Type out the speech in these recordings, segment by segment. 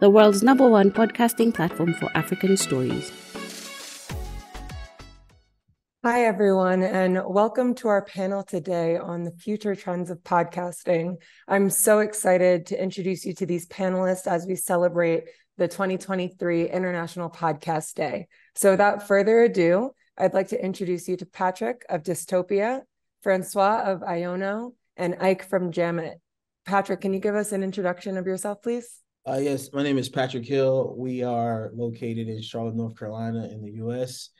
the world's #1 podcasting platform for African stories. Hi, everyone, and welcome to our panel today on the future trends of podcasting. I'm so excited to introduce you to these panelists as we celebrate the 2023 International Podcast Day. So without further ado, I'd like to introduce you to Patrick of Disctopia, Francois of Iono, and Ike from Jamit. Patrick, can you give us an introduction of yourself, please? Yes, my name is Patrick Hill. We are located in Charlotte, North Carolina in the U.S.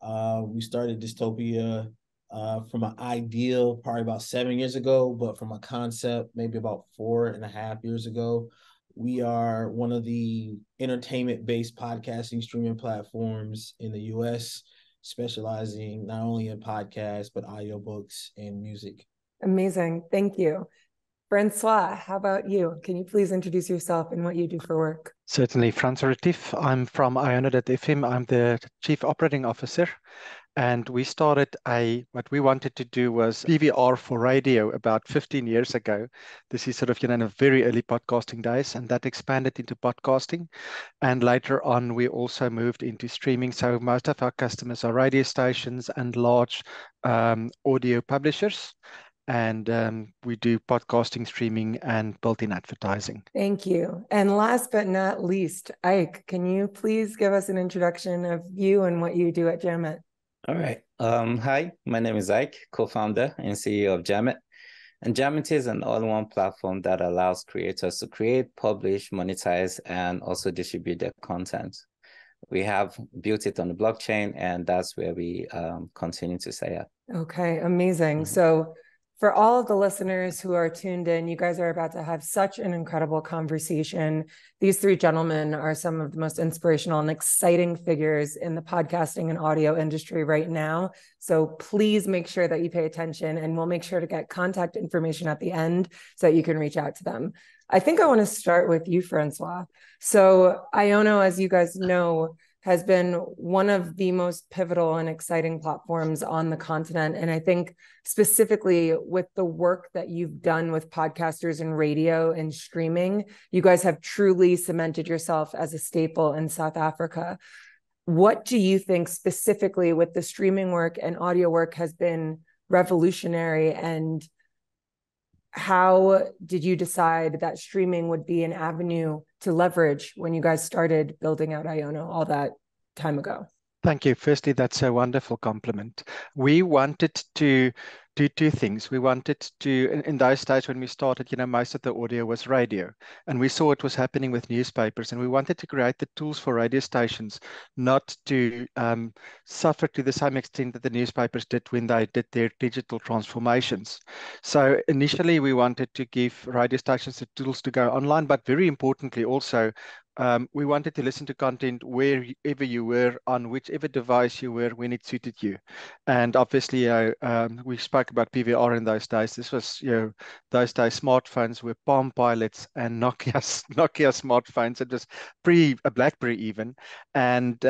We started Disctopia from an ideal probably about 7 years ago, but from a concept maybe about 4.5 years ago. We are one of the entertainment-based podcasting streaming platforms in the U.S., specializing not only in podcasts, but audiobooks and music. Amazing. Thank you. Francois, how about you? Can you please introduce yourself and what you do for work? Certainly, Francois Retief. I'm from Iono.fm. I'm the Chief Operating Officer. And we started what we wanted to do was PVR for radio about 15 years ago. This is sort of, in the very early podcasting days, and that expanded into podcasting. And later on, we also moved into streaming. So most of our customers are radio stations and large audio publishers. And we do podcasting, streaming, and built-in advertising. Thank you. And last but not least, Ike, can you please give us an introduction of you and what you do at Jamit? All right. Hi, my name is Ike, co-founder and CEO of Jamit. And Jamit is an all-in-one platform that allows creators to create, publish, monetize, and also distribute their content. We have built it on the blockchain, and that's where we continue to stay at. Okay, amazing. So for all of the listeners who are tuned in, you guys are about to have such an incredible conversation. These three gentlemen are some of the most inspirational and exciting figures in the podcasting and audio industry right now. So please make sure that you pay attention, and we'll make sure to get contact information at the end so that you can reach out to them. I think I want to start with you, Francois. So Iono, as you guys know, has been one of the most pivotal and exciting platforms on the continent. And I think specifically with the work that you've done with podcasters and radio and streaming, you guys have truly cemented yourself as a staple in South Africa. What do you think specifically with the streaming work and audio work has been revolutionary, and how did you decide that streaming would be an avenue to leverage when you guys started building out Iono all that time ago? Thank you. Firstly, that's a wonderful compliment. We wanted to do two things. We wanted to, in those days when we started, most of the audio was radio, and we saw it was happening with newspapers, and we wanted to create the tools for radio stations not to suffer to the same extent that the newspapers did when they did their digital transformations. So initially, we wanted to give radio stations the tools to go online, but very importantly also, we wanted to listen to content wherever you were, on whichever device you were, when it suited you. And obviously, we spoke about PVR in those days. This was, those days smartphones were Palm Pilots and Nokia smartphones. It was BlackBerry even. And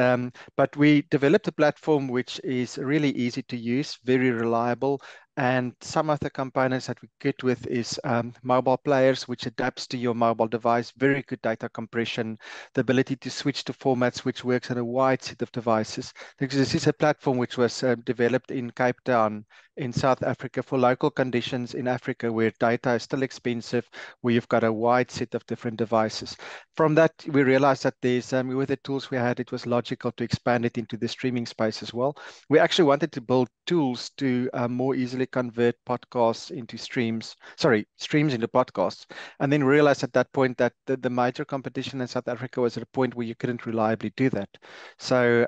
but we developed a platform which is really easy to use, very reliable. And some of the components that we get with is mobile players, which adapts to your mobile device, very good data compression, the ability to switch to formats, which works on a wide set of devices. Because this is a platform which was developed in Cape Town in South Africa for local conditions in Africa where data is still expensive, where you've got a wide set of different devices. From that, we realized that there's, with the tools we had, it was logical to expand it into the streaming space as well. We actually wanted to build tools to more easily convert podcasts into streams into podcasts, and then realized at that point that the major competition in South Africa was at a point where you couldn't reliably do that. So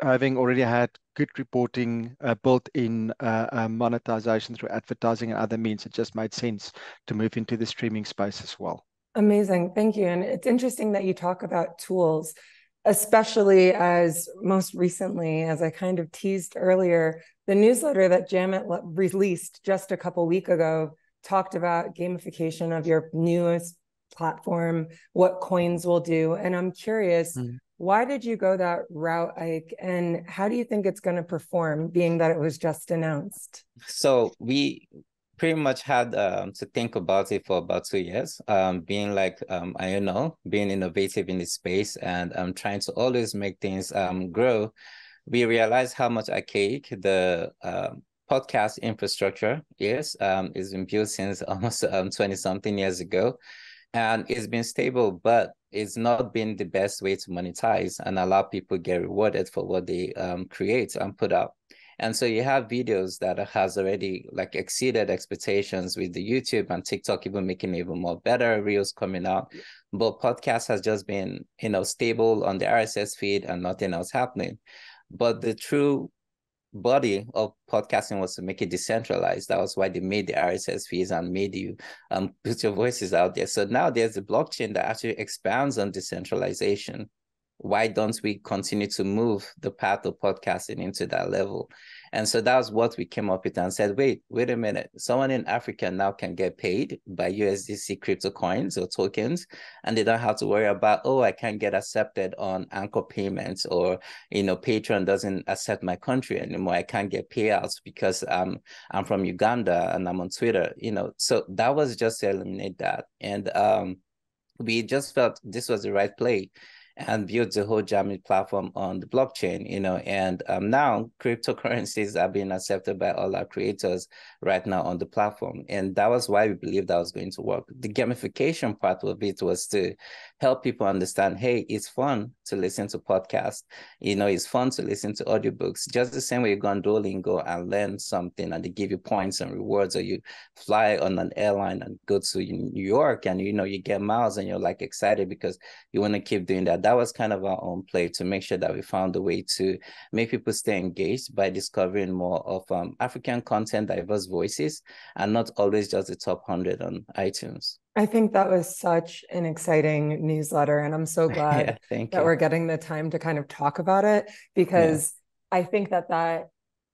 having already had good reporting built in monetization through advertising and other means, it just made sense to move into the streaming space as well. Amazing. Thank you. And it's interesting that you talk about tools, especially as most recently, as I kind of teased earlier, the newsletter that Jamit released just a couple weeks ago talked about gamification of your newest platform, what coins will do. And I'm curious, why did you go that route, Ike? And how do you think it's going to perform, being that it was just announced? So pretty much had to think about it for about 2 years, being like, being innovative in the space and trying to always make things grow. We realized how much archaic the podcast infrastructure is. It's been built since almost 20-something years ago. And it's been stable, but it's not been the best way to monetize and allow people get rewarded for what they create and put out. And so you have videos that has already like exceeded expectations with the YouTube and TikTok even making it even more better, reels coming out. But podcast has just been, stable on the RSS feed and nothing else happening. But the true body of podcasting was to make it decentralized. That was why they made the RSS feeds and made you put your voices out there. So now there's a blockchain that actually expands on decentralization. Why don't we continue to move the path of podcasting into that level? And so that was what we came up with and said, wait a minute. Someone in Africa now can get paid by USDC crypto coins or tokens, and they don't have to worry about, I can't get accepted on Anchor payments, or, Patreon doesn't accept my country anymore. I can't get payouts because I'm from Uganda and I'm on Twitter, So that was just to eliminate that. And we just felt this was the right play and built the whole Jamit platform on the blockchain, and now cryptocurrencies are being accepted by all our creators right now on the platform. And that was why we believed that was going to work. The gamification part of it was to help people understand, hey, it's fun to listen to podcasts. It's fun to listen to audiobooks, just the same way you go on Duolingo and learn something and they give you points and rewards, or you fly on an airline and go to New York and, you get miles and you're like excited because you want to keep doing that. That was kind of our own play to make sure that we found a way to make people stay engaged by discovering more of African content, diverse voices, and not always just the top 100 on iTunes. I think that was such an exciting newsletter, and I'm so glad that we're getting the time to kind of talk about it, because I think that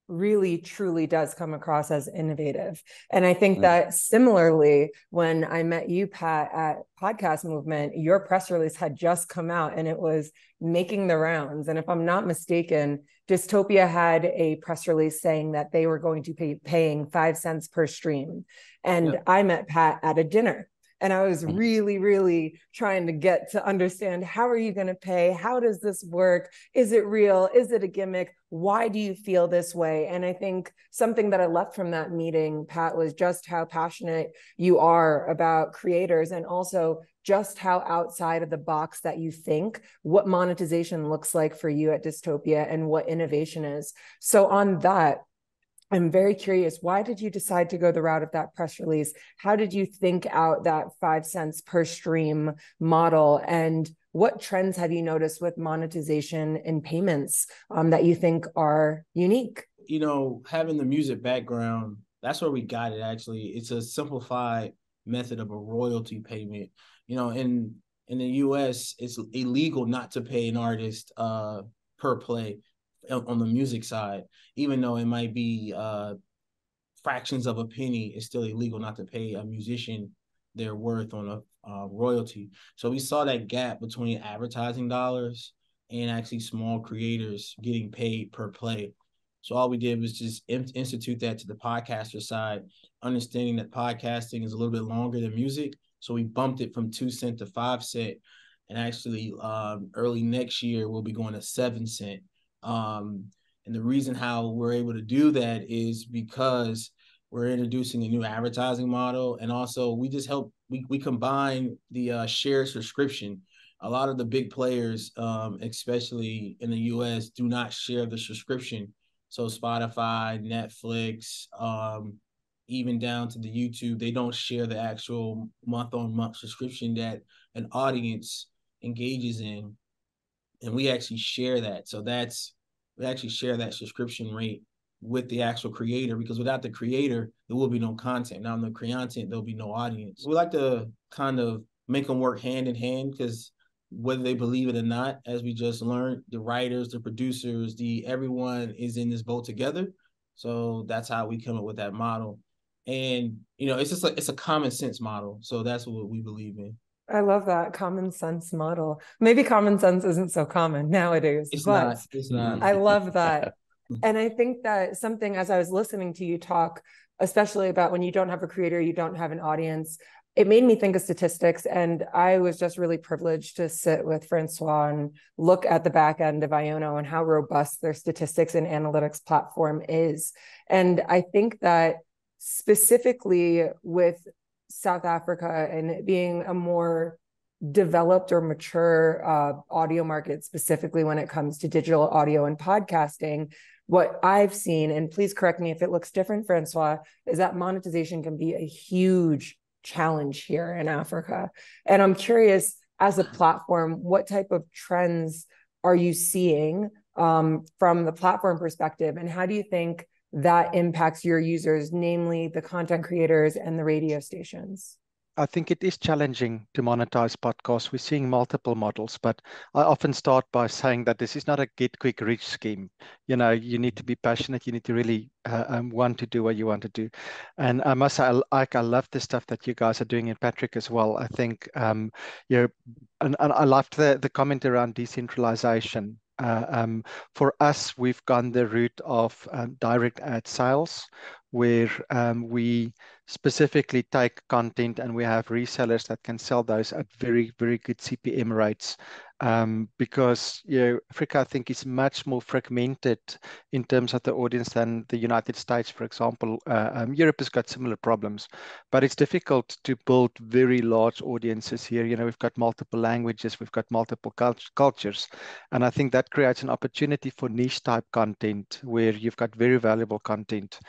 really truly does come across as innovative. And I think that similarly, when I met you, Pat, at Podcast Movement, your press release had just come out and it was making the rounds. And if I'm not mistaken, Disctopia had a press release saying that they were going to be paying 5 cents per stream. And I met Pat at a dinner. And I was really, really trying to get to understand, how are you going to pay? How does this work? Is it real? Is it a gimmick? Why do you feel this way? And I think something that I left from that meeting, Pat, was just how passionate you are about creators, and also just how outside of the box that you think, what monetization looks like for you at Disctopia and what innovation is. So on that, I'm very curious, why did you decide to go the route of that press release? How did you think out that 5 cents per stream model? And what trends have you noticed with monetization and payments that you think are unique? Having the music background, that's where we got it, actually. It's a simplified method of a royalty payment. In the US, it's illegal not to pay an artist per play on the music side. Even though it might be fractions of a penny, it's still illegal not to pay a musician their worth on a royalty. So we saw that gap between advertising dollars and actually small creators getting paid per play. So all we did was just institute that to the podcaster side, understanding that podcasting is a little bit longer than music. So we bumped it from 2 cents to 5 cents. And actually early next year, we'll be going to 7 cents. And the reason how we're able to do that is because we're introducing a new advertising model. And also we combine the shared subscription. A lot of the big players, especially in the US, do not share the subscription. So Spotify, Netflix, even down to the YouTube, they don't share the actual month-on-month subscription that an audience engages in. And we actually share that. So we actually share that subscription rate with the actual creator, because without the creator, there will be no content. Now, in the content, there'll be no audience. We like to kind of make them work hand in hand, because whether they believe it or not, as we just learned, the writers, the producers, everyone is in this boat together. So that's how we come up with that model. And, it's a common sense model. So that's what we believe in. I love that common sense model. Maybe common sense isn't so common nowadays, It's but not. I love that. And I think that something, as I was listening to you talk, especially about when you don't have a creator, you don't have an audience. It made me think of statistics, and I was just really privileged to sit with Francois and look at the back end of Iono and how robust their statistics and analytics platform is. And I think that specifically with South Africa and it being a more developed or mature audio market, specifically when it comes to digital audio and podcasting, what I've seen, and please correct me if it looks different, Francois, is that monetization can be a huge challenge here in Africa. And I'm curious, as a platform, what type of trends are you seeing from the platform perspective, and how do you think that impacts your users, namely the content creators and the radio stations? I think it is challenging to monetize podcasts. We're seeing multiple models, but I often start by saying that this is not a get quick rich scheme. You know, you need to be passionate. You need to really want to do what you want to do. And I must say, I love the stuff that you guys are doing, and Patrick as well. I think, and I loved the comment around decentralization. For us, we've gone the route of direct ad sales, where we specifically take content and we have resellers that can sell those at very, very good CPM rates. Because Africa, I think, is much more fragmented in terms of the audience than the United States, for example. Europe has got similar problems, but it's difficult to build very large audiences here. We've got multiple languages, we've got multiple cultures, and I think that creates an opportunity for niche type content where you've got very valuable content.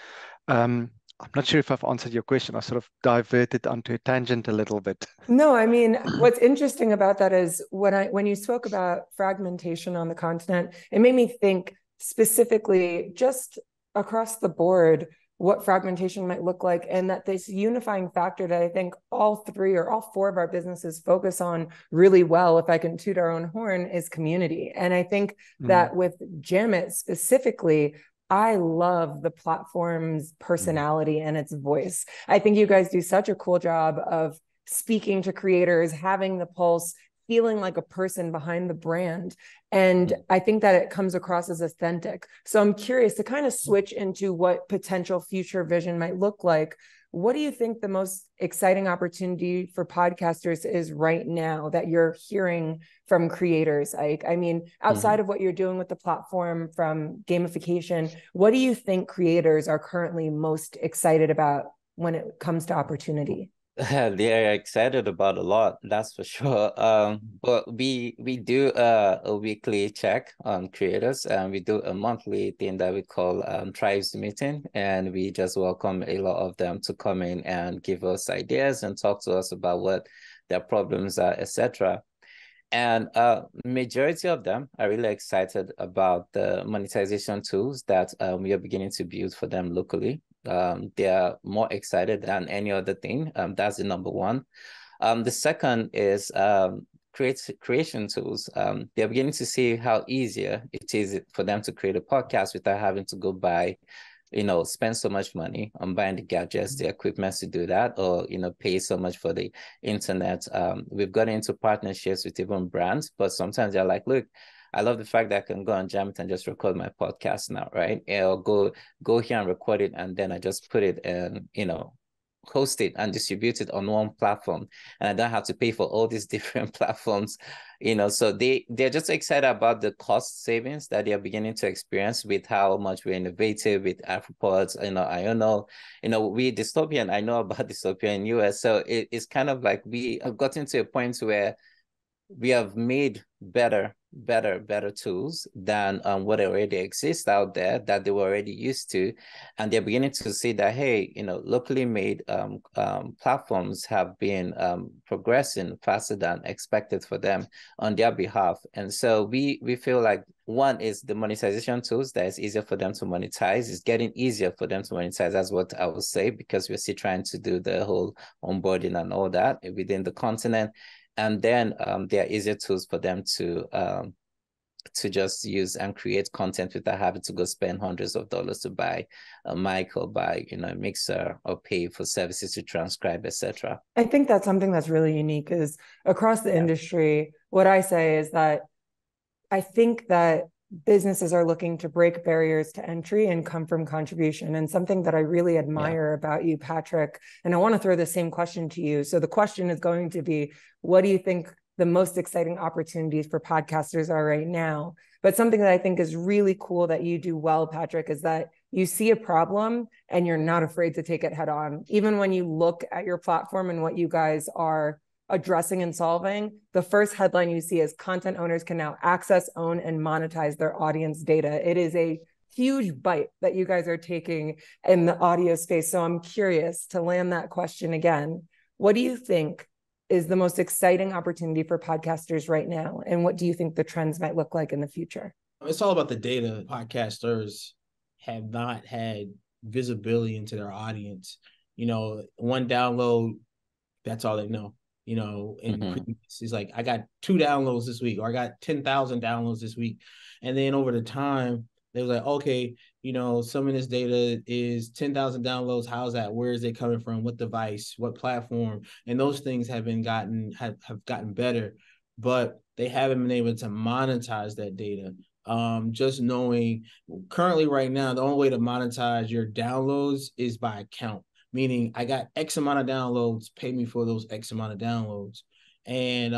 I'm not sure if I've answered your question. I sort of diverted onto a tangent a little bit. No, I mean, what's interesting about that is when you spoke about fragmentation on the continent, it made me think specifically just across the board what fragmentation might look like, and that this unifying factor that I think all three or all four of our businesses focus on really well, if I can toot our own horn, is community. And I think that with Jamit specifically, I love the platform's personality and its voice. I think you guys do such a cool job of speaking to creators, having the pulse, feeling like a person behind the brand. And I think that it comes across as authentic. So I'm curious to kind of switch into what potential future vision might look like. What do you think the most exciting opportunity for podcasters is right now that you're hearing from creators? I mean, outside of what you're doing with the platform from gamification, what do you think creators are currently most excited about when it comes to opportunity? They're excited about a lot, that's for sure. But we do a weekly check on creators, and we do a monthly thing that we call Tribes Meeting, and we just welcome a lot of them to come in and give us ideas and talk to us about what their problems are, etc. And majority of them are really excited about the monetization tools that we are beginning to build for them locally. They are more excited than any other thing. That's the number one. The second is creation tools. They're beginning to see how easier it is for them to create a podcast without having to go buy, spend so much money on buying the gadgets, the equipment to do that, or, pay so much for the internet. We've gotten into partnerships with even brands, but sometimes they're like, look, I love the fact that I can go on Jamit and just record my podcast now, right? Or go here and record it, and then I just put it and, host it and distribute it on one platform, and I don't have to pay for all these different platforms, so they're just excited about the cost savings that they are beginning to experience with how much we're innovative with Afripods. I don't know, we Disctopia, and I know about Disctopia in US, so it's kind of like we have gotten to a point where we have made better tools than what already exists out there that they were already used to, and they're beginning to see that, hey, locally made platforms have been progressing faster than expected for them on their behalf. And so we feel like, one is the monetization tools that is easier for them to monetize. It's getting easier for them to monetize. That's what I would say, because we're still trying to do the whole onboarding and all that within the continent. And then there are easier tools for them to just use and create content without having to go spend hundreds of dollars to buy a mic or buy, a mixer, or pay for services to transcribe, etc. I think that's something that's really unique, is across the industry, what I say is that I think that businesses are looking to break barriers to entry and come from contribution. And something that I really admire about you, Patrick, and I want to throw the same question to you. So the question is going to be, what do you think the most exciting opportunities for podcasters are right now? But something that I think is really cool that you do well, Patrick, is that you see a problem and you're not afraid to take it head on. Even when you look at your platform and what you guys are addressing and solving, the first headline you see is content owners can now access, own, and monetize their audience data. It is a huge bite that you guys are taking in the audio space. So I'm curious to land that question again. What do you think is the most exciting opportunity for podcasters right now? And what do you think the trends might look like in the future? It's all about the data. Podcasters have not had visibility into their audience. One download, that's all they know. And it's like, I got 2 downloads this week, or I got 10,000 downloads this week. And then over the time, they was like, okay, some of this data is 10,000 downloads. How's that? Where is it coming from? What device? What platform? And those things have gotten better, but they haven't been able to monetize that data. Just knowing currently right now, the only way to monetize your downloads is by account. Meaning I got X amount of downloads, pay me for those X amount of downloads. And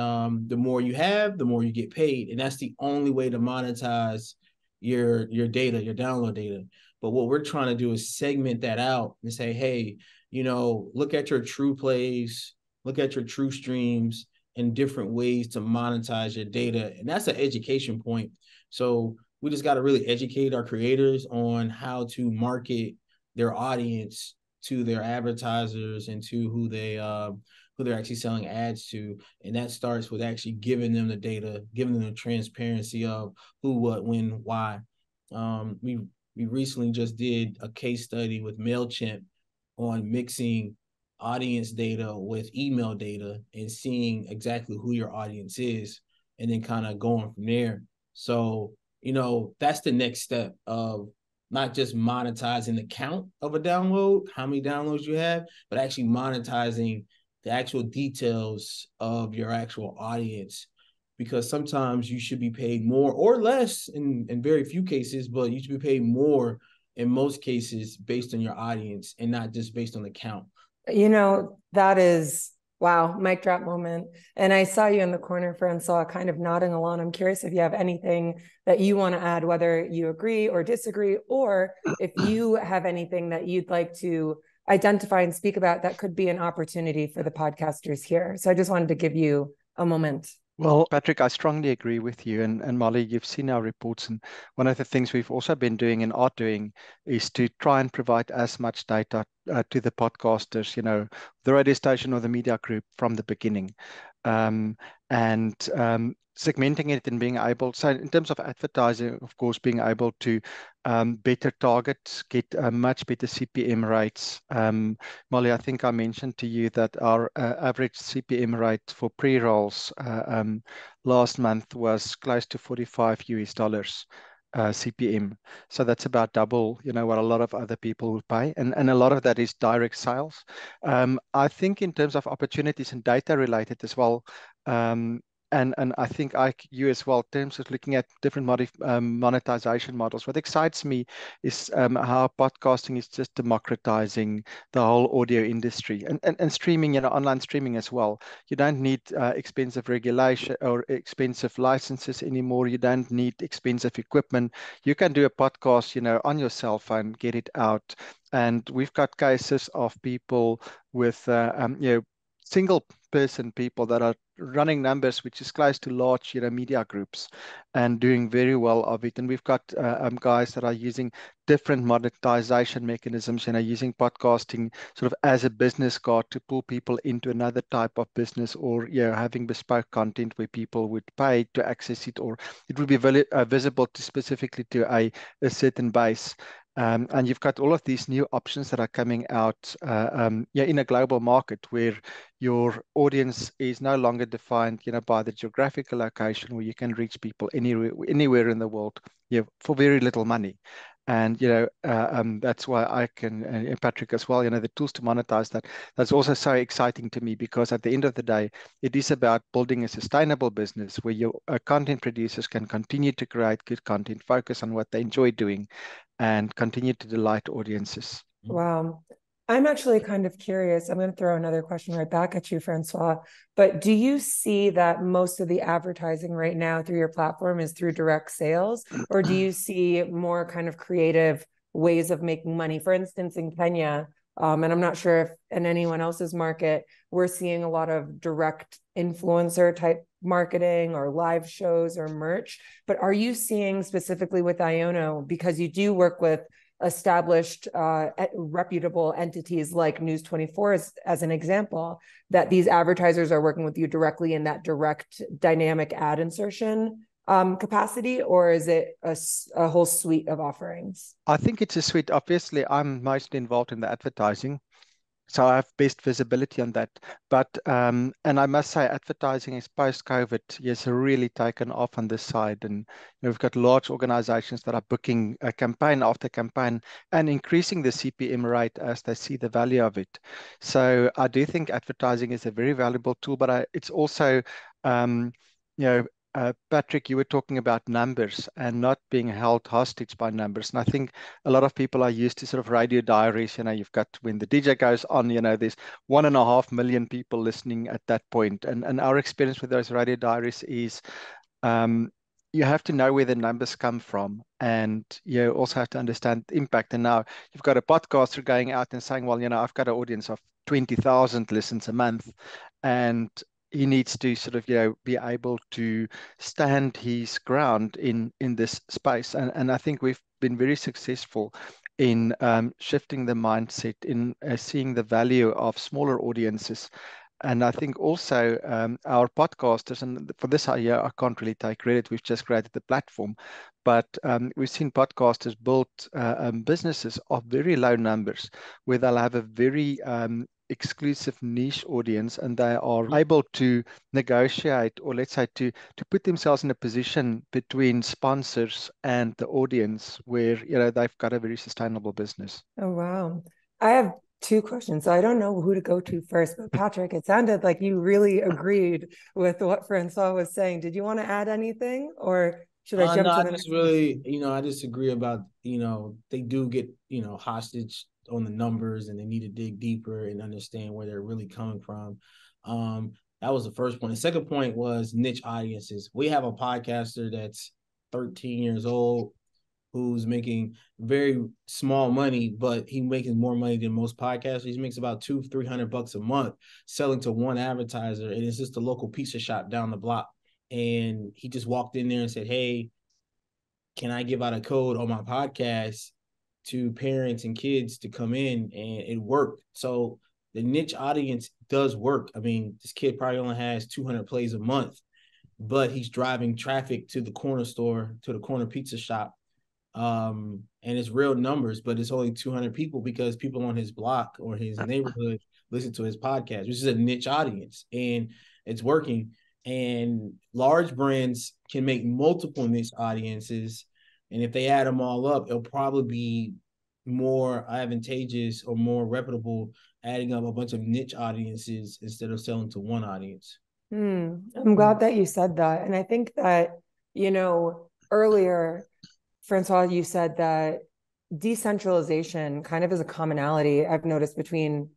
the more you have, the more you get paid. And that's the only way to monetize your data, your download data. But what we're trying to do is segment that out and say, hey, look at your true plays, look at your true streams, and different ways to monetize your data. And that's an education point. So we just got to really educate our creators on how to market their audience to their advertisers and to who they're actually selling ads to. And that starts with actually giving them the data, giving them the transparency of who, what, when, why. We recently just did a case study with MailChimp on mixing audience data with email data and seeing exactly who your audience is, and then kind of going from there. So, that's the next step of not just monetizing the count of a download, how many downloads you have, but actually monetizing the actual details of your actual audience. Because sometimes you should be paid more or less in very few cases, but you should be paid more in most cases based on your audience and not just based on the count. That is, wow, mic drop moment. And I saw you in the corner, Francois, kind of nodding along. I'm curious if you have anything that you want to add, whether you agree or disagree, or if you have anything that you'd like to identify and speak about that could be an opportunity for the podcasters here. So I just wanted to give you a moment. Well, Patrick, I strongly agree with you. And Molly, you've seen our reports. And one of the things we've also been doing and are doing is to try and provide as much data to the podcasters, the radio station or the media group from the beginning. Segmenting it and being able, so in terms of advertising, of course, being able to better target, get much better CPM rates. Molly, I think I mentioned to you that our average CPM rate for pre-rolls last month was close to $45 CPM. So that's about double, what a lot of other people would pay. And a lot of that is direct sales. I think in terms of opportunities and data related as well, and I think you as well, in terms of looking at different monetization models. What excites me is how podcasting is just democratizing the whole audio industry and streaming, online streaming as well. You don't need expensive regulation or expensive licenses anymore. You don't need expensive equipment. You can do a podcast, on your cell phone, get it out. And we've got cases of people with, single person people that are running numbers which is close to large media groups and doing very well of it. And we've got guys that are using different monetization mechanisms, using podcasting sort of as a business card to pull people into another type of business, or having bespoke content where people would pay to access it, or it would be visible to specifically to a certain base. And you've got all of these new options that are coming out in a global market where your audience is no longer defined by the geographical location, where you can reach people anywhere in the world for very little money. And that's why I can, and Patrick as well, the tools to monetize that. That's also so exciting to me, because at the end of the day, it is about building a sustainable business where your content producers can continue to create good content, focus on what they enjoy doing, and continue to delight audiences. Wow. I'm actually kind of curious. I'm going to throw another question right back at you, Francois. But do you see that most of the advertising right now through your platform is through direct sales? Or do you see more kind of creative ways of making money? For instance, in Kenya, and I'm not sure if in anyone else's market, we're seeing a lot of direct influencer type marketing or live shows or merch. But are you seeing specifically with Iono, because you do work with established reputable entities like News 24 as an example, that these advertisers are working with you directly in that direct dynamic ad insertion capacity, or is it a whole suite of offerings? I think it's a suite. Obviously, I'm mostly involved in the advertising, so I have best visibility on that. But, and I must say, advertising is post-COVID, yes, really taken off on this side. And we've got large organizations that are booking a campaign after campaign and increasing the CPM rate as they see the value of it. So I do think advertising is a very valuable tool, but it's also, Patrick, you were talking about numbers and not being held hostage by numbers. And I think a lot of people are used to sort of radio diaries. You've got when the DJ goes on, there's 1.5 million people listening at that point. And our experience with those radio diaries is you have to know where the numbers come from, and you also have to understand the impact. And now you've got a podcaster going out and saying, well, I've got an audience of 20,000 listens a month, and he needs to sort of, be able to stand his ground in this space. And I think we've been very successful in shifting the mindset, in seeing the value of smaller audiences. And I think also our podcasters, and for this year, I can't really take credit, we've just created the platform, but we've seen podcasters build businesses of very low numbers, where they'll have a very exclusive niche audience, and they are able to negotiate, or let's say to put themselves in a position between sponsors and the audience where they've got a very sustainable business. Oh wow. I have two questions. So I don't know who to go to first, but Patrick, it sounded like you really agreed with what Francois was saying. Did you want to add anything, or should I jump to the next really, I disagree about, they do get, hostage on the numbers, and they need to dig deeper and understand where they're really coming from. That was the first point. The second point was niche audiences. We have a podcaster that's 13 years old who's making very small money, but he making more money than most podcasters. He makes about $200-300 a month selling to one advertiser, and it's just a local pizza shop down the block. And he just walked in there and said, hey, can I give out a code on my podcast to parents and kids to come in? And it worked. So the niche audience does work. I mean, this kid probably only has 200 plays a month, but he's driving traffic to the corner store, to the corner pizza shop. And it's real numbers, but it's only 200 people because people on his block or his neighborhood listen to his podcast, which is a niche audience, and it's working. And large brands can make multiple niche audiences, and if they add them all up, it'll probably be more advantageous or more reputable adding up a bunch of niche audiences instead of selling to one audience. I'm glad that you said that. And I think that, earlier, Francois, you said that decentralization kind of is a commonality I've noticed between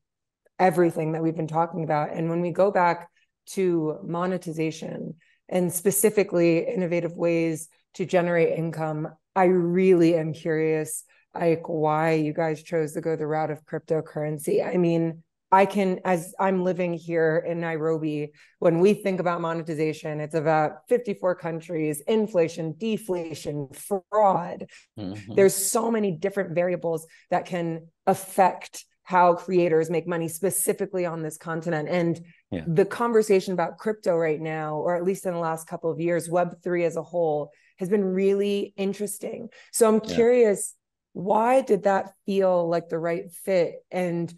everything that we've been talking about. And when we go back to monetization and specifically innovative ways to generate income, I really am curious, like, why you guys chose to go the route of cryptocurrency. I mean, as I'm living here in Nairobi, when we think about monetization, it's about 54 countries, inflation, deflation, fraud. Mm-hmm. There's so many different variables that can affect how creators make money specifically on this continent. And the conversation about crypto right now, or at least in the last couple of years, Web3 as a whole, has been really interesting. So I'm curious, why did that feel like the right fit? And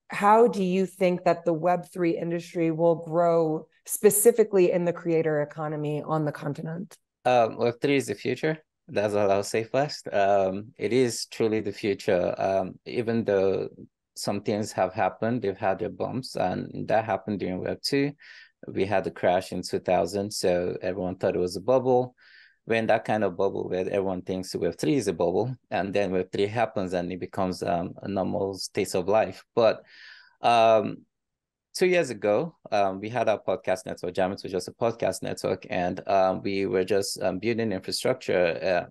how do you think that the Web3 industry will grow specifically in the creator economy on the continent? Web3 is the future. That's all I'll say first. It is truly the future. Even though some things have happened, they've had their bumps, and that happened during Web2. We had the crash in 2000, so everyone thought it was a bubble. We're in that kind of bubble where everyone thinks Web3 is a bubble, and then Web3 happens and it becomes a normal state of life. But 2 years ago, we had our podcast network. Jamit was just a podcast network, and we were just building infrastructure,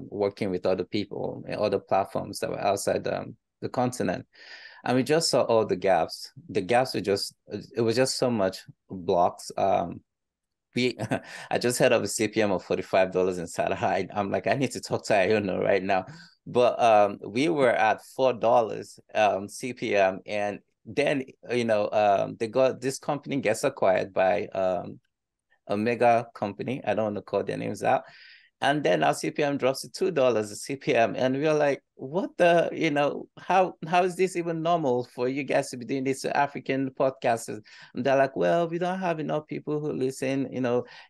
working with other people, other platforms that were outside the continent. And we just saw all the gaps. The gaps were just, it was just so much blocks. I just heard of a CPM of $45 inside. I'm like, I need to talk to Iono right now. But we were at $4 CPM, and then this company gets acquired by a mega company. I don't want to call their names out. And then our CPM drops to $2 a CPM. And we're like, what the, how is this even normal for you guys to be doing this to African podcasters? And they're like, well, we don't have enough people who listen,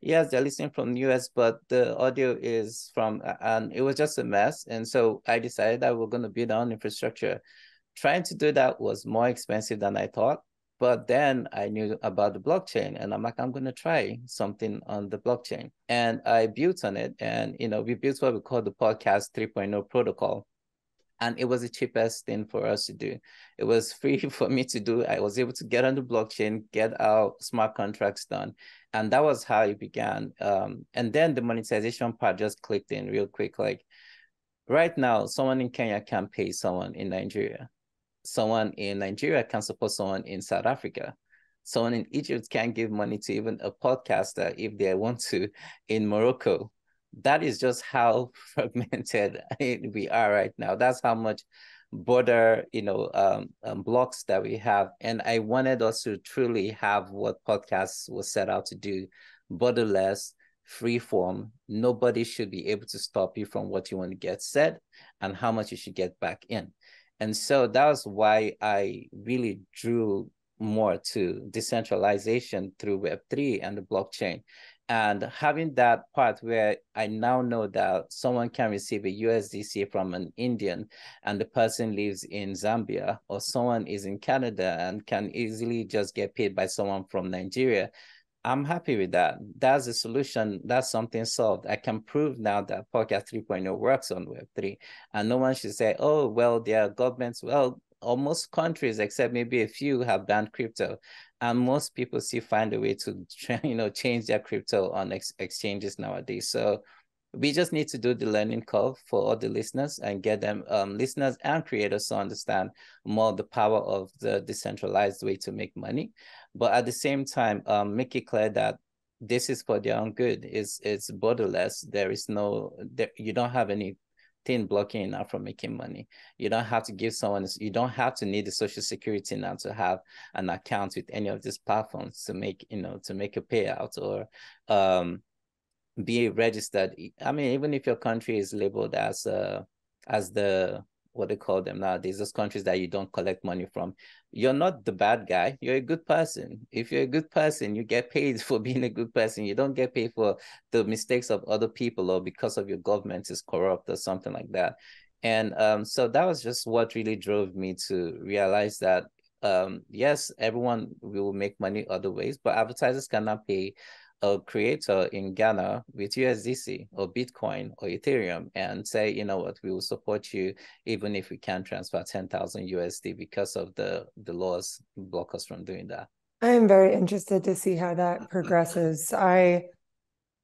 yes, they're listening from the US, but the audio is from, and it was just a mess. And so I decided that we're going to build our own infrastructure. Trying to do that was more expensive than I thought. But then I knew about the blockchain, and I'm like, I'm going to try something on the blockchain. And I built on it. And, we built what we call the podcast 3.0 protocol. And it was the cheapest thing for us to do. It was free for me to do. I was able to get on the blockchain, get our smart contracts done. And that was how it began. And then the monetization part just clicked in real quick. Like right now, someone in Kenya can pay someone in Nigeria. Someone in Nigeria can support someone in South Africa. Someone in Egypt can give money to even a podcaster if they want to in Morocco. That is just how fragmented we are right now. That's how much border, blocks that we have. And I wanted us to truly have what podcasts was set out to do, borderless, free form. Nobody should be able to stop you from what you want to get said and how much you should get back in. And so that was why I really drew more to decentralization through Web3 and the blockchain. And having that part where I now know that someone can receive a USDC from an Indian and the person lives in Zambia, or someone is in Canada and can easily just get paid by someone from Nigeria, I'm happy with that. That's a solution. That's something solved. I can prove now that Podcast 3.0 works on Web3. And no one should say, oh, well, there are governments. Well, almost countries, except maybe a few, have banned crypto. And most people still find a way to change their crypto on exchanges nowadays. So we just need to do the learning curve for all the listeners and get them, listeners and creators, to understand more the power of the decentralized way to make money. But at the same time, make it clear that this is for their own good. It's borderless. There is you don't have anything blocking you now from making money. You don't have to give someone, you don't have to need the social security now to have an account with any of these platforms to make, to make a payout or be registered. I mean, even if your country is labeled as the, what they call them nowadays, those countries that you don't collect money from, you're not the bad guy. You're a good person. If you're a good person, you get paid for being a good person. You don't get paid for the mistakes of other people or because of your government is corrupt or something like that. And so that was just what really drove me to realize that yes, everyone will make money other ways, but advertisers cannot pay a creator in Ghana with USDC or Bitcoin or Ethereum and say, you know what, we will support you even if we can't transfer 10,000 USD because of the laws block us from doing that. I am very interested to see how that progresses. I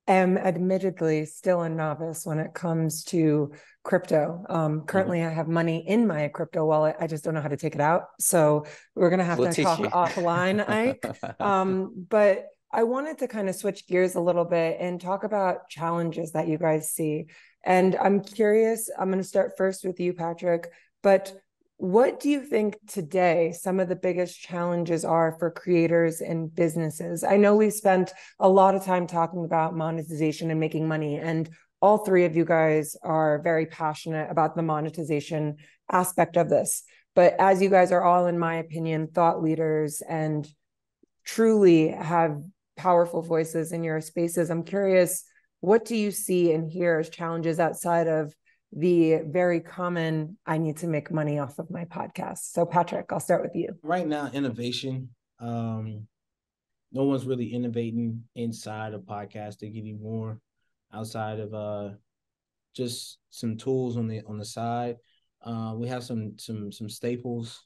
am admittedly still a novice when it comes to crypto. Currently, I have money in my crypto wallet. I just don't know how to take it out. So we're going to have to talk offline, Ike. But I wanted to kind of switch gears a little bit and talk about challenges that you guys see. And I'm curious, I'm going to start first with you, Patrick, but what do you think today some of the biggest challenges are for creators and businesses? I know we've spent a lot of time talking about monetization and making money, and all three of you guys are very passionate about the monetization aspect of this. But as you guys are all, in my opinion, thought leaders and truly have powerful voices in your spaces, I'm curious, what do you see and hear as challenges outside of the very common, I need to make money off of my podcast? So Patrick, I'll start with you. Right now, innovation. No one's really innovating inside of podcasting anymore, outside of just some tools on the side. We have some staples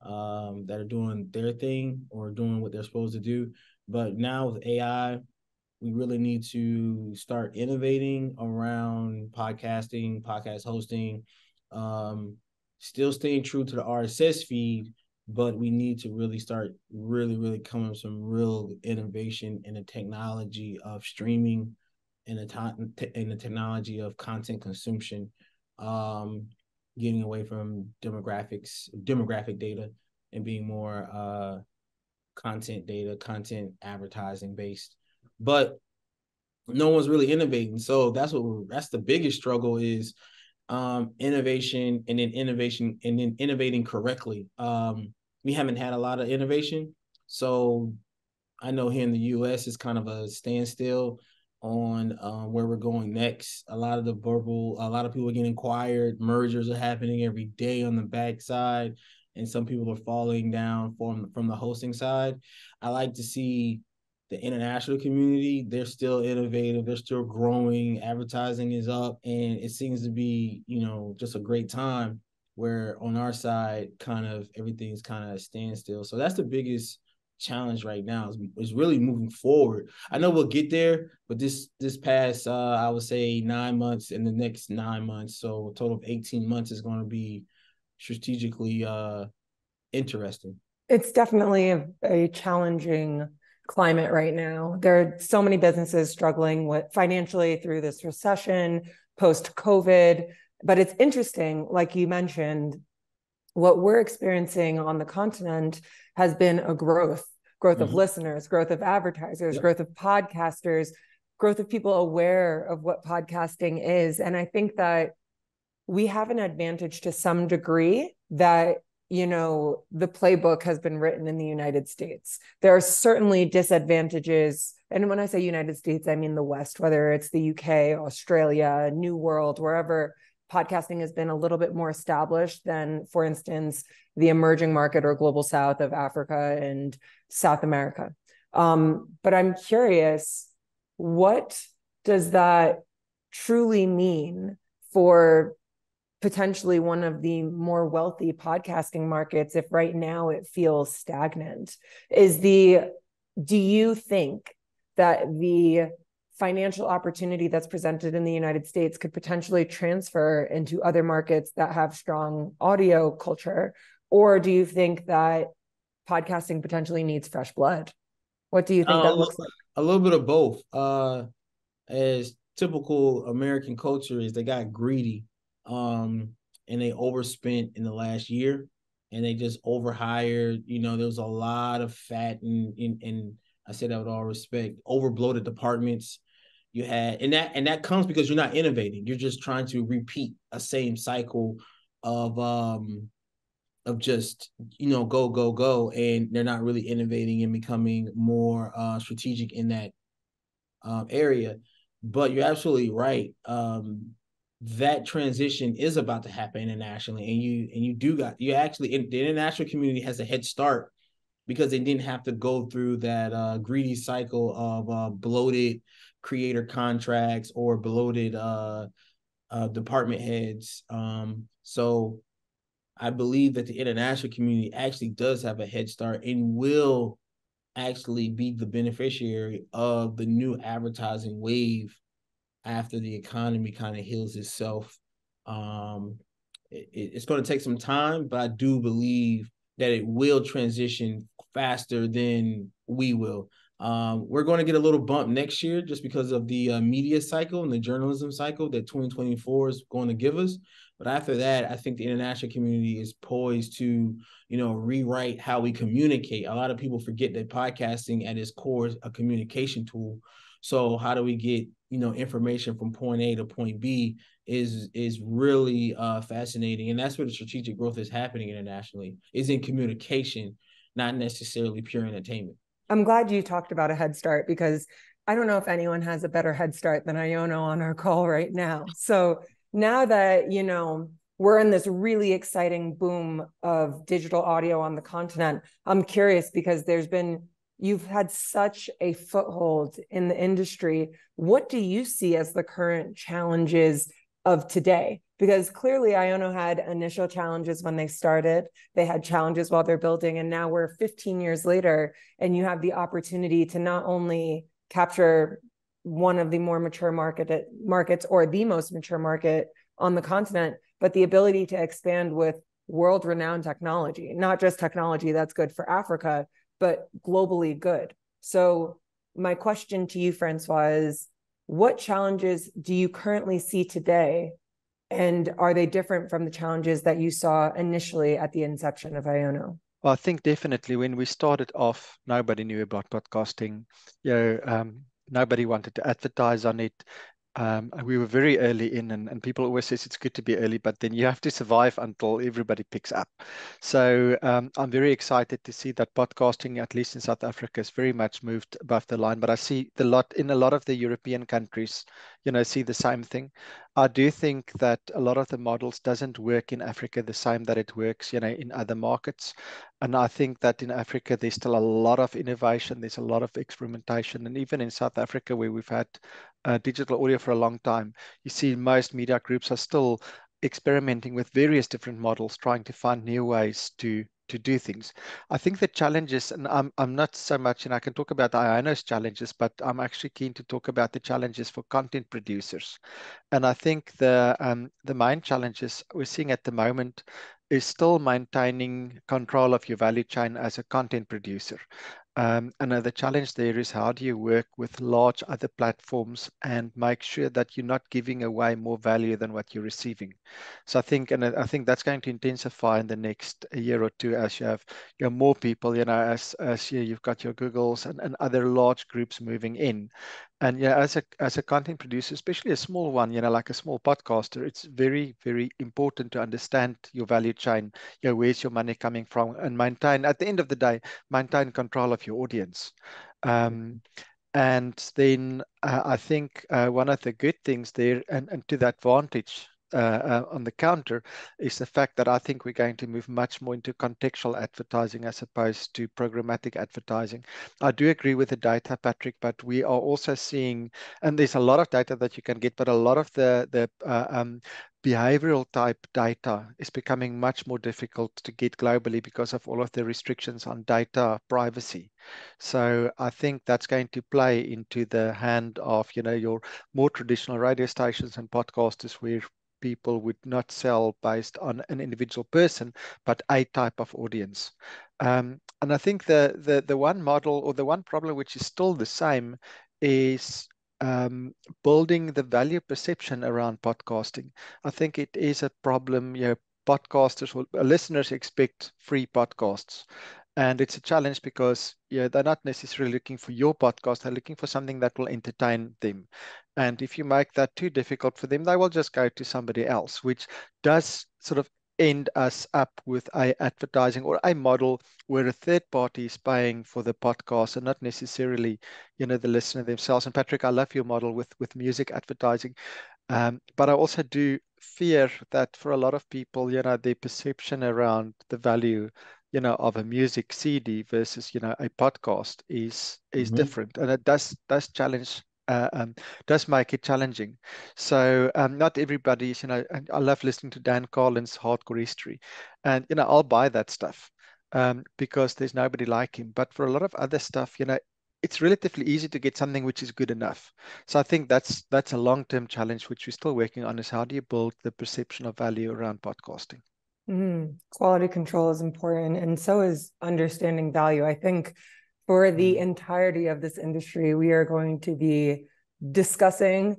that are doing their thing or doing what they're supposed to do. But now with AI, we really need to start innovating around podcasting, podcast hosting, still staying true to the RSS feed, but we need to really start really coming with some real innovation in the technology of streaming and the technology of content consumption, getting away from demographic data and being more content data, content advertising based. But no one's really innovating. So that's the biggest struggle is innovation and then innovating correctly. We haven't had a lot of innovation. So I know here in the US it's kind of a standstill on where we're going next. A lot of people are getting acquired, mergers are happening every day on the backside, and some people are falling down from the hosting side. I like to see the international community, they're still innovative, they're still growing, advertising is up, and it seems to be, just a great time where on our side, kind of everything's kind of standstill. So that's the biggest challenge right now is really moving forward. I know we'll get there, but this past, I would say 9 months and the next 9 months, so a total of 18 months is going to be strategically interesting. It's definitely a challenging climate right now. There are so many businesses struggling with financially through this recession, post-COVID. But it's interesting, like you mentioned, what we're experiencing on the continent has been a growth of listeners, growth of advertisers, growth of podcasters, growth of people aware of what podcasting is. And I think that we have an advantage to some degree that the playbook has been written in the United States. There are certainly disadvantages. And when I say United States, I mean the West, whether it's the UK, Australia, New World, wherever podcasting has been a little bit more established than, for instance, the emerging market or global South of Africa and South America. But I'm curious, what does that truly mean for potentially one of the more wealthy podcasting markets if right now it feels stagnant? Do you think that the financial opportunity that's presented in the United States could potentially transfer into other markets that have strong audio culture? Or do you think that podcasting potentially needs fresh blood? What do you think that looks like? A little bit of both. As typical American culture is, they got greedy. And they overspent in the last year, and they just overhired. There was a lot of fat and I say that with all respect, overbloated departments. You had, and that comes because you're not innovating. You're just trying to repeat a same cycle of just go, and they're not really innovating and becoming more strategic in that area. But you're absolutely right. That transition is about to happen internationally, and the international community has a head start because they didn't have to go through that greedy cycle of bloated creator contracts or bloated department heads. So I believe that the international community actually does have a head start and will actually be the beneficiary of the new advertising wave after the economy kind of heals itself. It's going to take some time, but I do believe that it will transition faster than we will. We're going to get a little bump next year just because of the media cycle and the journalism cycle that 2024 is going to give us. But after that, I think the international community is poised to, rewrite how we communicate. A lot of people forget that podcasting at its core is a communication tool. So how do we get, information from point A to point B is really fascinating. And that's where the strategic growth is happening internationally, is in communication, not necessarily pure entertainment. I'm glad you talked about a head start, because I don't know if anyone has a better head start than Iono on our call right now. So now that, we're in this really exciting boom of digital audio on the continent, I'm curious because you've had such a foothold in the industry. What do you see as the current challenges of today? Because clearly Iono had initial challenges when they started. They had challenges while they're building, and now we're 15 years later, and you have the opportunity to not only capture one of the more mature markets or the most mature market on the continent, but the ability to expand with world-renowned technology, not just technology that's good for Africa, but globally good. So my question to you, Francois, is what challenges do you currently see today? And are they different from the challenges that you saw initially at the inception of Iono? Well, I think definitely when we started off, nobody knew about podcasting. Nobody wanted to advertise on it. We were very early in, and people always say it's good to be early, but then you have to survive until everybody picks up. So I'm very excited to see that podcasting, at least in South Africa, is very much moved above the line. But I see in a lot of the European countries, see the same thing. I do think that a lot of the models doesn't work in Africa the same that it works, in other markets. And I think that in Africa, there's still a lot of innovation. There's a lot of experimentation. And even in South Africa, where we've had digital audio for a long time, you see most media groups are still experimenting with various different models, trying to find new ways to do things. I think the challenges, and I'm not so much, and I can talk about Iono's challenges, but I'm actually keen to talk about the challenges for content producers. And I think the main challenges we're seeing at the moment is still maintaining control of your value chain as a content producer. And the challenge there is, how do you work with large other platforms and make sure that you're not giving away more value than what you're receiving? So I think that's going to intensify in the next year or two as you have more people, as you've got your Googles and other large groups moving in. And as a content producer, especially a small one, like a small podcaster, it's very, very important to understand your value chain. Where's your money coming from, and at the end of the day, maintain control of your audience. And then I think one of the good things there, and to the advantage on the counter, is the fact that I think we're going to move much more into contextual advertising as opposed to programmatic advertising. I do agree with the data, Patrick, but we are also seeing, and there's a lot of data that you can get, but a lot of the behavioral type data is becoming much more difficult to get globally because of all of the restrictions on data privacy. So I think that's going to play into the hand of, your more traditional radio stations and podcasters, where people would not sell based on an individual person, but a type of audience. And I think the one model, or the one problem which is still the same, is building the value perception around podcasting. I think it is a problem. Podcasters or listeners expect free podcasts. And it's a challenge because they're not necessarily looking for your podcast. They're looking for something that will entertain them. And if you make that too difficult for them, they will just go to somebody else, which does sort of end us up with a advertising or a model where a third party is paying for the podcast and not necessarily, the listener themselves. And Patrick, I love your model with music advertising. But I also do fear that for a lot of people, their perception around the value of a music CD versus, a podcast is different. And it does challenge, does make it challenging. So not everybody is, and I love listening to Dan Carlin's Hardcore History. And, I'll buy that stuff because there's nobody like him. But for a lot of other stuff, it's relatively easy to get something which is good enough. So I think that's a long-term challenge, which we're still working on, is how do you build the perception of value around podcasting? Quality control is important, and so is understanding value. I think for the entirety of this industry, we are going to be discussing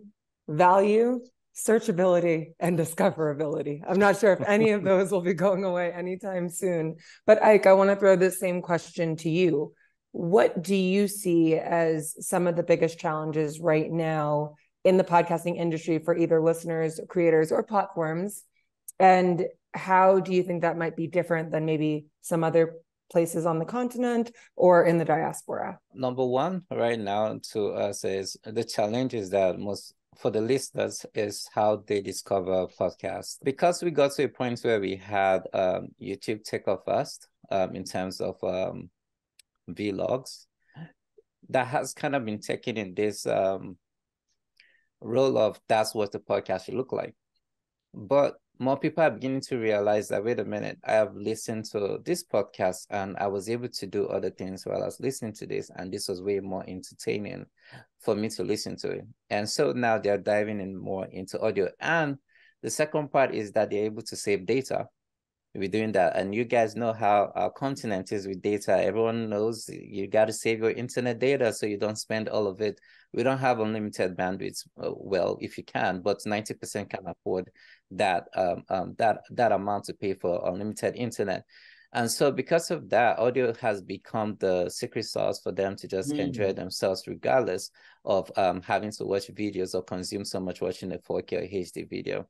value, searchability, and discoverability. I'm not sure if any of those will be going away anytime soon. But Ike, I want to throw the same question to you. What do you see as some of the biggest challenges right now in the podcasting industry for either listeners, creators, or platforms? And how do you think that might be different than maybe some other places on the continent or in the diaspora? Number one, right now to us is the challenge is that for the listeners is how they discover podcasts. Because we got to a point where we had YouTube take off first in terms of vlogs, that has kind of been taken in this role of that's what the podcast should look like. But more people are beginning to realize that, wait a minute, I have listened to this podcast and I was able to do other things while I was listening to this. And this was way more entertaining for me to listen to it. And so now they're diving in more into audio. And the second part is that they're able to save data. We're doing that. And you guys know how our continent is with data. Everyone knows you got to save your internet data so you don't spend all of it. We don't have unlimited bandwidth, well, if you can, but 90% can afford that amount to pay for unlimited internet. And so because of that, audio has become the secret sauce for them to just enjoy themselves regardless of having to watch videos or consume so much watching a 4K or HD video.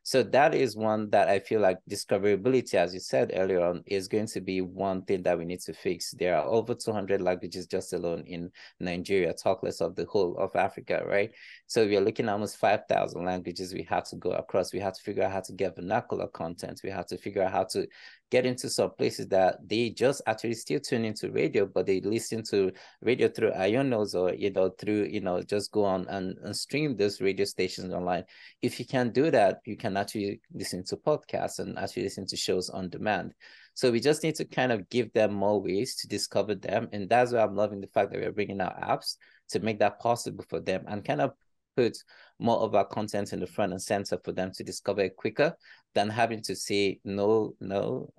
So that is one that I feel like discoverability, as you said earlier on, is going to be one thing that we need to fix. There are over 200 languages just alone in Nigeria, talk less of the whole of Africa, right? So we are looking at almost 5,000 languages we have to go across. We have to figure out how to get vernacular content. We have to figure out how to get into some places that they just actually still tune into radio, but they listen to radio through Ionos or, through, just go on and stream those radio stations online. If you can do that, you can actually listen to podcasts and actually listen to shows on demand. So we just need to kind of give them more ways to discover them. And that's why I'm loving the fact that we're bringing out apps to make that possible for them and kind of put more of our content in the front and center for them to discover it quicker than having to say, no,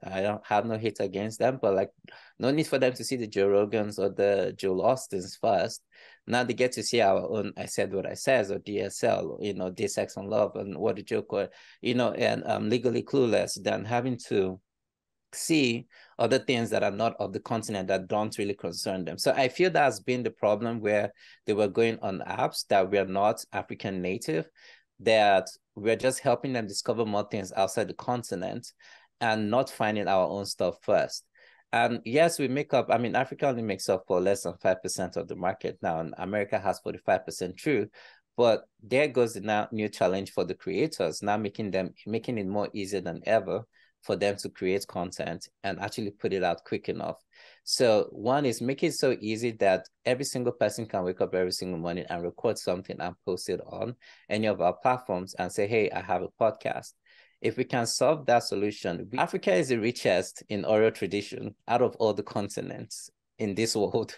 I don't have no hate against them, but like no need for them to see the Joe Rogans or the Joel Austins first. Now they get to see our own I Said What I Says or DSL, Day, Sex, and Love and What a Joke, or, and Legally Clueless, than having to see other things that are not of the continent that don't really concern them. So I feel that's been the problem where they were going on apps that were not African native, that we're just helping them discover more things outside the continent and not finding our own stuff first. And yes, we make up, Africa only makes up for less than 5% of the market now, and America has 45% true. But there goes the now new challenge for the creators, now making it more easier than ever for them to create content and actually put it out quick enough. So one is make it so easy that every single person can wake up every single morning and record something and post it on any of our platforms and say, hey, I have a podcast. If we can solve that solution, Africa is the richest in oral tradition out of all the continents in this world.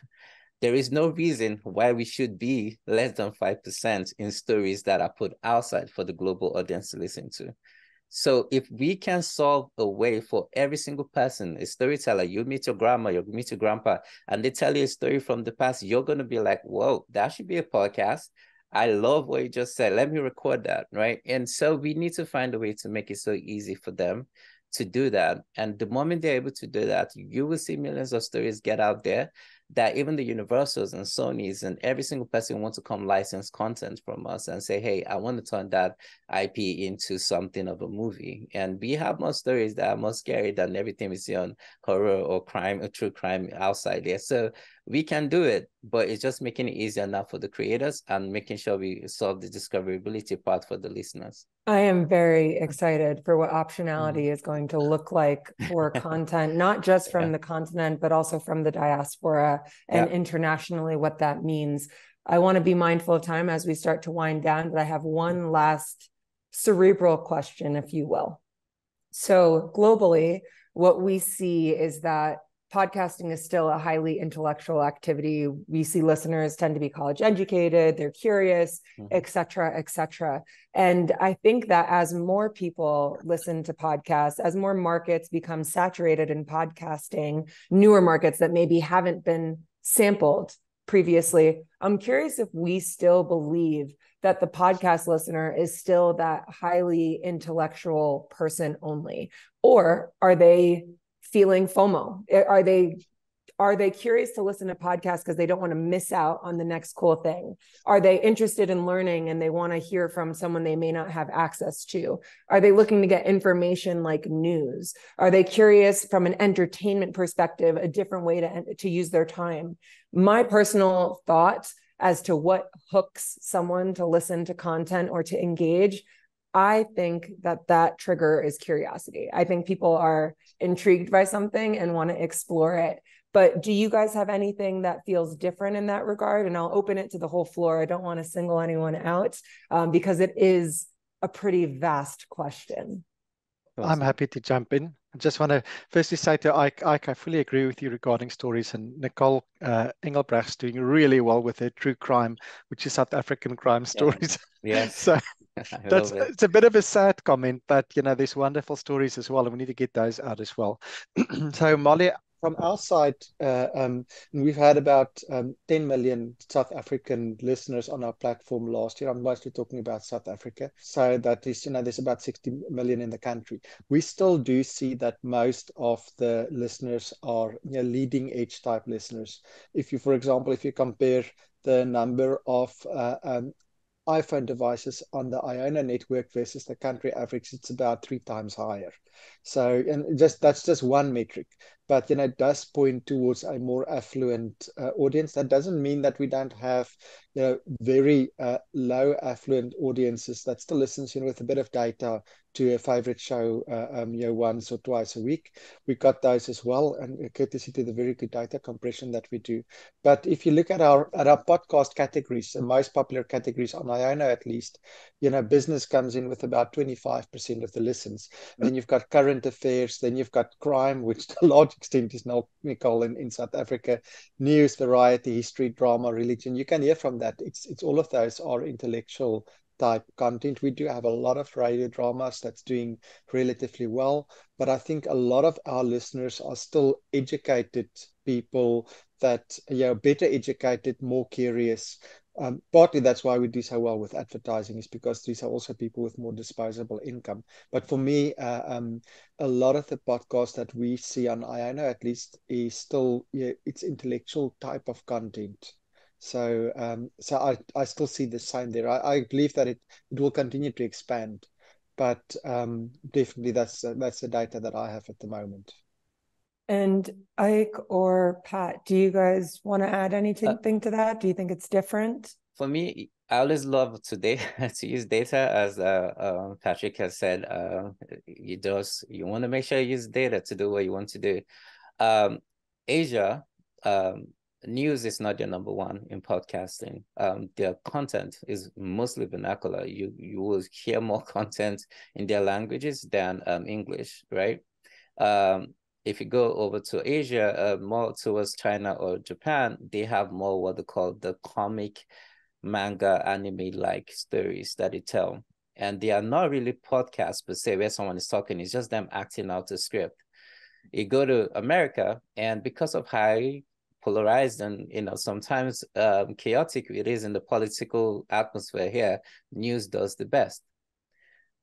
There is no reason why we should be less than 5% in stories that are put outside for the global audience to listen to. So if we can solve a way for every single person, a storyteller, you meet your grandma, you meet your grandpa, and they tell you a story from the past, you're going to be like, whoa, that should be a podcast. I love what you just said. Let me record that, right? And so we need to find a way to make it so easy for them to do that. And the moment they're able to do that, you will see millions of stories get out there that even the Universals and Sonys and every single person wants to come license content from us and say, hey, I want to turn that IP into something of a movie. And we have more stories that are more scary than everything we see on horror or crime or true crime outside there. So we can do it, but it's just making it easier now for the creators and making sure we solve the discoverability part for the listeners. I am very excited for what optionality is going to look like for content, not just from the continent, but also from the diaspora and internationally, what that means. I want to be mindful of time as we start to wind down, but I have one last cerebral question, if you will. So globally, what we see is that podcasting is still a highly intellectual activity. We see listeners tend to be college educated, they're curious, et cetera, et cetera. And I think that as more people listen to podcasts, as more markets become saturated in podcasting, newer markets that maybe haven't been sampled previously, I'm curious if we still believe that the podcast listener is still that highly intellectual person only, or are they feeling FOMO? Are they Are they curious to listen to podcasts because they don't want to miss out on the next cool thing? Are they interested in learning and they want to hear from someone they may not have access to? Are they looking to get information like news? Are they curious from an entertainment perspective, a different way to use their time? My personal thought as to what hooks someone to listen to content or to engage, I think that trigger is curiosity. I think people are intrigued by something and want to explore it. But do you guys have anything that feels different in that regard? And I'll open it to the whole floor. I don't want to single anyone out because it is a pretty vast question. I'm happy to jump in. I just want to firstly say to Ike, I fully agree with you regarding stories, and Nicole Engelbrecht's doing really well with her true crime, which is South African crime stories. Yes. So it's a bit of a sad comment, but there's wonderful stories as well, and we need to get those out as well. So Molly, from our side, we've had about 10 million South African listeners on our platform last year. I'm mostly talking about South Africa. So that is, there's about 60 million in the country. We still do see that most of the listeners are leading edge type listeners. If you, for example, if you compare the number of iPhone devices on the Iona network versus the country average, it's about 3 times higher. So, and that's just one metric, but it does point towards a more affluent audience. That doesn't mean that we don't have very low affluent audiences that still listens with a bit of data to a favorite show once or twice a week. We got those as well, and courtesy to the very good data compression that we do. But if you look at our podcast categories, the most popular categories on Iona at least, business comes in with about 25% of the listens. Then you've got current affairs, then you've got crime, which to a large extent is now Nicole in South Africa, news, variety, history, drama, religion. You can hear from that. It's all of those are intellectual type content. We do have a lot of radio dramas that's doing relatively well, but I think a lot of our listeners are still educated people that better educated, more curious. Partly that's why we do so well with advertising, is because these are also people with more disposable income. But for me, a lot of the podcasts that we see on Iona at least is still it's intellectual type of content. So I still see the sign there. I believe that it will continue to expand, but definitely that's the data that I have at the moment. And Ike or Pat, do you guys want to add anything to that? Do you think it's different? For me, I always love to use data, as Patrick has said. You want to make sure you use data to do what you want to do. Asia, news is not your number one in podcasting. Their content is mostly vernacular. You will hear more content in their languages than English, right? If you go over to Asia, more towards China or Japan, they have more what they call the comic, manga, anime-like stories that they tell. And they are not really podcasts per se, where someone is talking. It's just them acting out a script. You go to America, and because of how polarized and sometimes chaotic it is in the political atmosphere here, news does the best.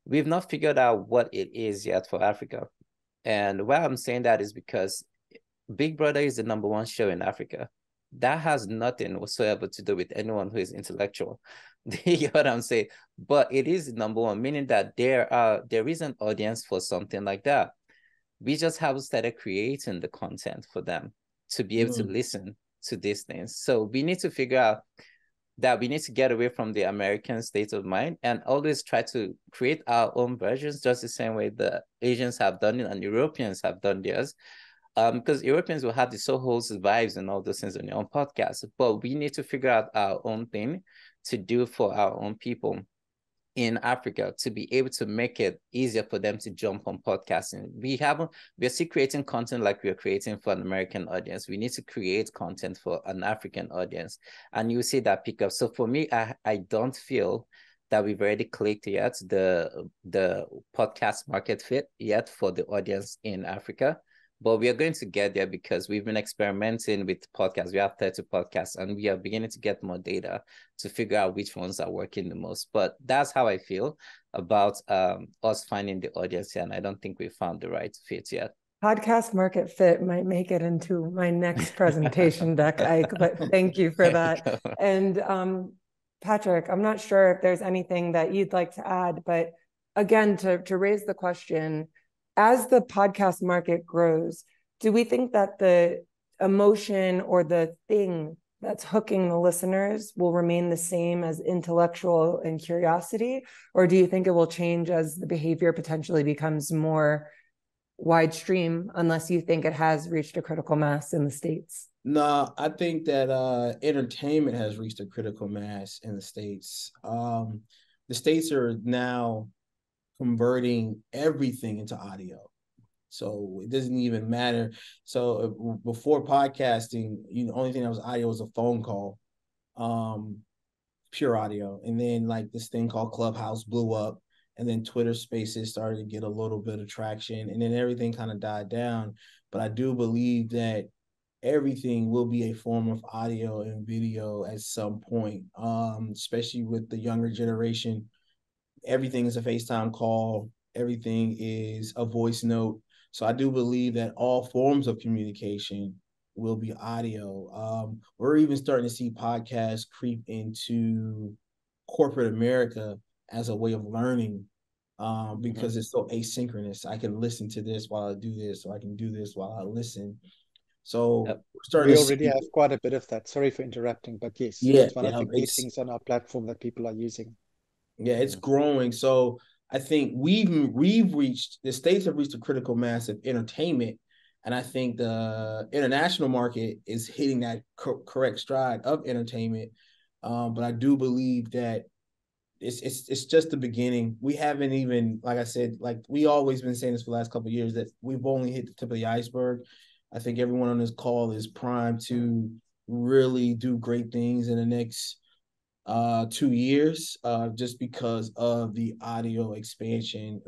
We've not figured out what it is yet for Africa. And why I'm saying that is because Big Brother is the number one show in Africa. That has nothing whatsoever to do with anyone who is intellectual. You get what I'm saying? But it is the number one, meaning that there is an audience for something like that. We just haven't started creating the content for them to be able to listen to these things. So we need to figure out that we need to get away from the American state of mind and always try to create our own versions, just the same way the Asians have done it and Europeans have done theirs. Because Europeans will have the so-host vibes and all those things on their own podcast, but we need to figure out our own thing to do for our own people in Africa to be able to make it easier for them to jump on podcasting. We're still creating content like we're creating for an American audience. We need to create content for an African audience, and you see that pick up. So for me, I don't feel that we've already clicked yet the podcast market fit yet for the audience in Africa. But we are going to get there because we've been experimenting with podcasts. We have 30 podcasts, and we are beginning to get more data to figure out which ones are working the most. But that's how I feel about us finding the audience here, and I don't think we found the right fit yet. Podcast market fit might make it into my next presentation deck, Ike, but thank you for that. And Patrick, I'm not sure if there's anything that you'd like to add, but again, to raise the question, as the podcast market grows, do we think that the emotion or the thing that's hooking the listeners will remain the same as intellectual and curiosity? Or do you think it will change as the behavior potentially becomes more wide stream, unless you think it has reached a critical mass in the States? No, I think that entertainment has reached a critical mass in the States. The States are now converting everything into audio. So it doesn't even matter. So before podcasting, the only thing that was audio was a phone call, pure audio. And then like this thing called Clubhouse blew up. And then Twitter Spaces started to get a little bit of traction, and then everything kind of died down. But I do believe that everything will be a form of audio and video at some point, especially with the younger generation. Everything is a FaceTime call. Everything is a voice note. So I do believe that all forms of communication will be audio. We're even starting to see podcasts creep into corporate America as a way of learning, because it's so asynchronous. I can listen to this while I do this, or I can do this while I listen. So we're starting we to already see, have quite a bit of that. Sorry for interrupting, but yes, yeah, it's one of the key things on our platform that people are using. Yeah, it's growing. So I think the States have reached a critical mass of entertainment, and I think the international market is hitting that correct stride of entertainment. But I do believe that it's just the beginning. We haven't even, like I said, like we always been saying this for the last couple of years, that we've only hit the tip of the iceberg. I think everyone on this call is primed to really do great things in the next 2 years, just because of the audio expansion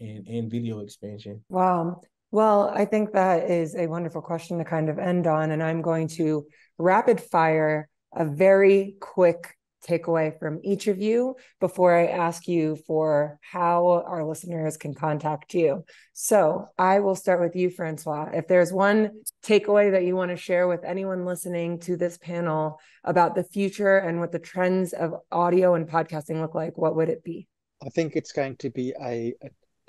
and video expansion. Wow. Well, I think that is a wonderful question to kind of end on, and I'm going to rapid fire a very quick takeaway from each of you before I ask you for how our listeners can contact you. So I will start with you, Francois. If there's one takeaway that you want to share with anyone listening to this panel about the future and what the trends of audio and podcasting look like, what would it be? I think it's going to be a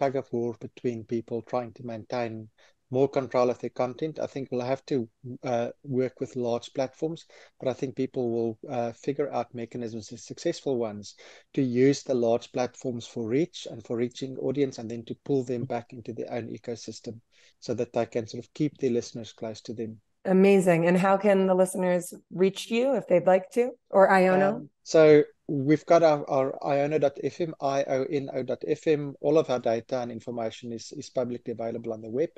tug of war between people trying to maintain more control of their content. I think we'll have to work with large platforms, but I think people will figure out mechanisms, the successful ones, to use the large platforms for reach and for reaching audience, and then to pull them back into their own ecosystem so that they can sort of keep their listeners close to them. Amazing. And how can the listeners reach you if they'd like to, or Iono? So we've got our iono.fm, iono.fm. All of our data and information is publicly available on the web.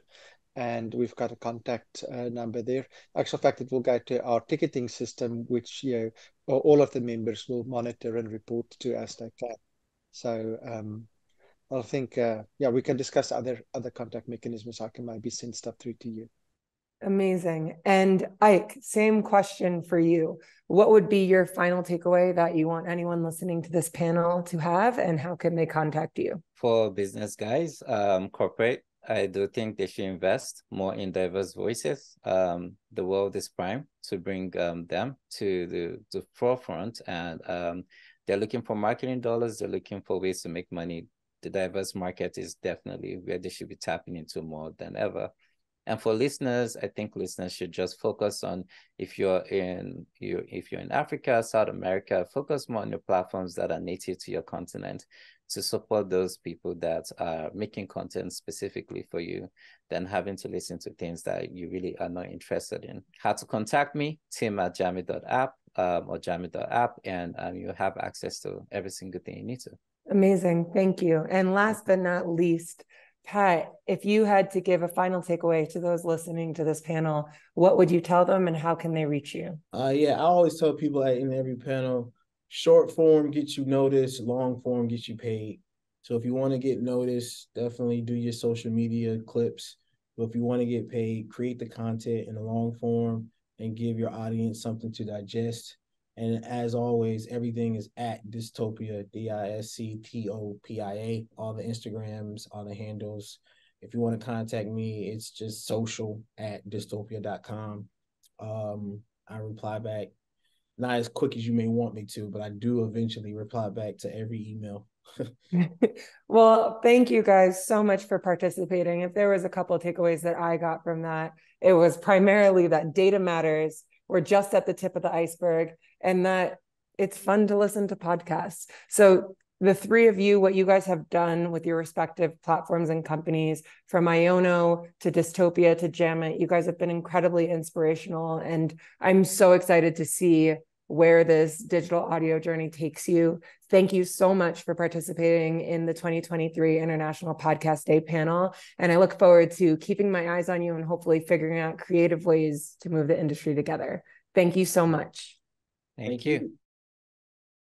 And we've got a contact number there. Actual fact, it will go to our ticketing system, which all of the members will monitor and report to as they can. So I think, we can discuss other contact mechanisms. I can maybe send stuff through to you. Amazing. And Ike, same question for you. What would be your final takeaway that you want anyone listening to this panel to have, and how can they contact you? For business guys, corporate, I do think they should invest more in diverse voices. The world is prime to bring them to the forefront, and they're looking for marketing dollars. They're looking for ways to make money. The diverse market is definitely where they should be tapping into more than ever. And for listeners, I think listeners should just focus on, if you're in Africa, South America, focus more on your platforms that are native to your continent, to support those people that are making content specifically for you, than having to listen to things that you really are not interested in. How to contact me, tim@jamit.app or jamit.app, and you have access to every single thing you need to. Amazing. Thank you. And last but not least, Pat, if you had to give a final takeaway to those listening to this panel, what would you tell them, and how can they reach you? I always tell people in every panel, short form gets you noticed, long form gets you paid. So if you want to get noticed, definitely do your social media clips. But if you want to get paid, create the content in a long form and give your audience something to digest. And as always, everything is at Disctopia, Disctopia, all the Instagrams, all the handles. If you want to contact me, it's just social@disctopia.com. I reply back, not as quick as you may want me to, but I do eventually reply back to every email. Well, thank you guys so much for participating. If there was a couple of takeaways that I got from that, it was primarily that data matters. We're just at the tip of the iceberg, and that it's fun to listen to podcasts. So the three of you, what you guys have done with your respective platforms and companies, from Iono to Disctopia to Jamit, you guys have been incredibly inspirational. And I'm so excited to see where this digital audio journey takes you. Thank you so much for participating in the 2023 International Podcast Day panel. And I look forward to keeping my eyes on you and hopefully figuring out creative ways to move the industry together. Thank you so much. Thank you.